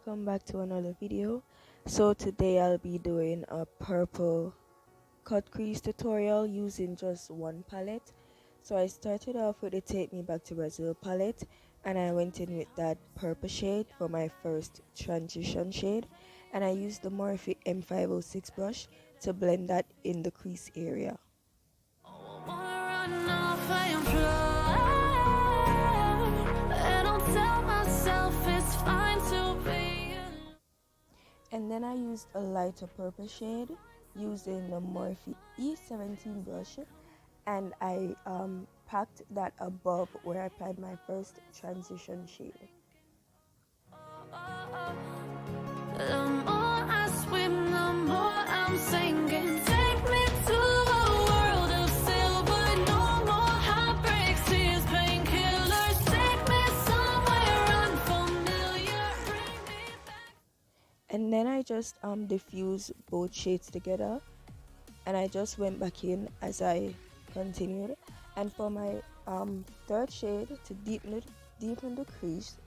welcome back to another video. So today I'll be doing a purple cut crease tutorial using just one palette. So I started off with the Take Me Back to Brazil palette, and I went in with that purple shade for my first transition shade, and I used the Morphe M506 brush to blend that in the crease area. And then I used a lighter purple shade using the Morphe E17 brush, and I packed that above where I applied my first transition shade. The more I swim, the more I'm sinking. Take me to a world of silver. No more heartbreaks, tears, painkillers. Take me somewhere unfamiliar. Bring me back. And then I just diffused both shades together, and I just went back in as I continued. And for my third shade, to deepen the crease,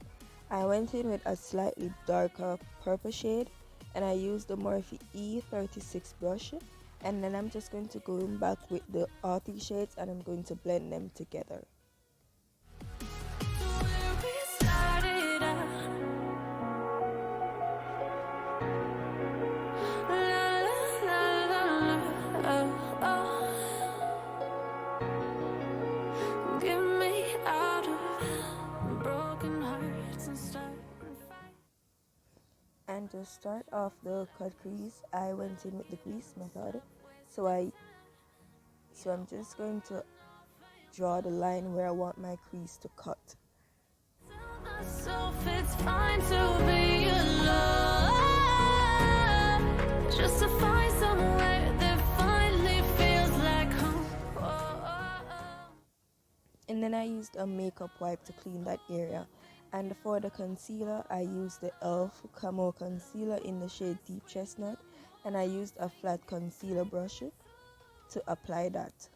I went in with a slightly darker purple shade, and I used the Morphe E36 brush, and then I'm just going to go back with the all three shades, and I'm going to blend them together. And to start off the cut crease, I went in with the crease method. So I'm just going to draw the line where I want my crease to cut. Tell myself it's fine to be alone, just to find somewhere that finally feels like home. And then I used a makeup wipe to clean that area. And for the concealer, I used the e.l.f. Camo Concealer in the shade Deep Chestnut, and I used a flat concealer brush to apply that.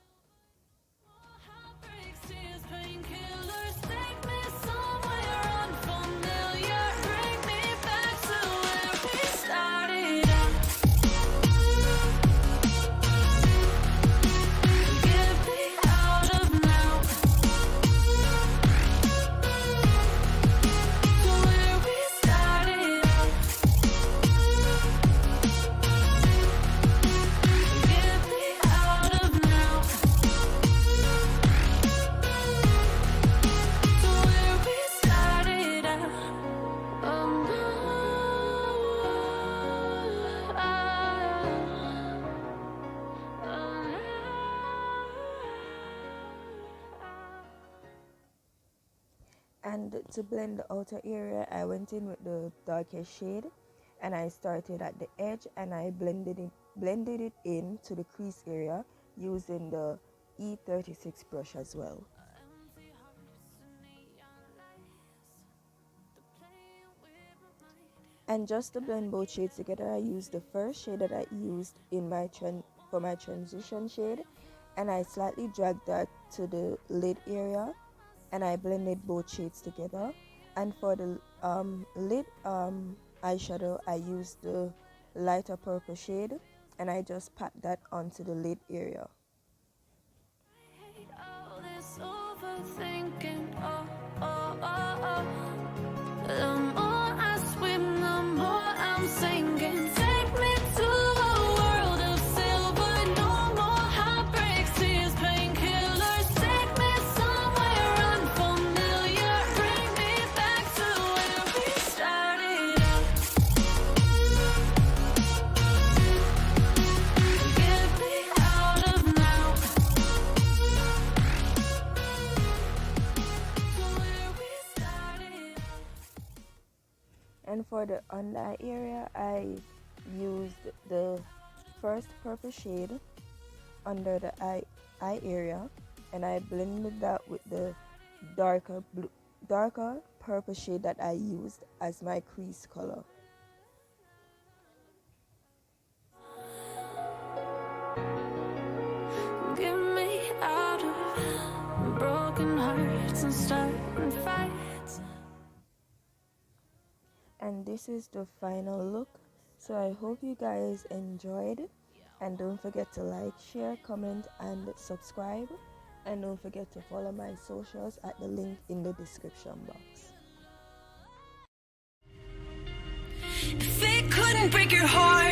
And to blend the outer area, I went in with the darkest shade, and I started at the edge, and I blended it in to the crease area using the E36 brush as well. And just to blend both shades together, I used the first shade that I used in my for my transition shade, and I slightly dragged that to the lid area, and I blended both shades together. And for the lid eyeshadow, I used the lighter purple shade, and I just packed that onto the lid area. The more I swim, the more I'm sinking. Take me to a world of silver. No more heartbreaks, tears, painkillers. Take me somewhere unfamiliar. Bring me back to where we started out. Get me out of now. To where we started. And for the under eye area, I used the first purple shade under the eye area, and I blended that with the darker purple shade that I used as my crease color. Get me out of broken hearts and starting fights. and this is the final look. So I hope you guys enjoyed, and don't forget to like, share, comment, and subscribe, and don't forget to follow my socials at the link in the description box. If it couldn't break your heart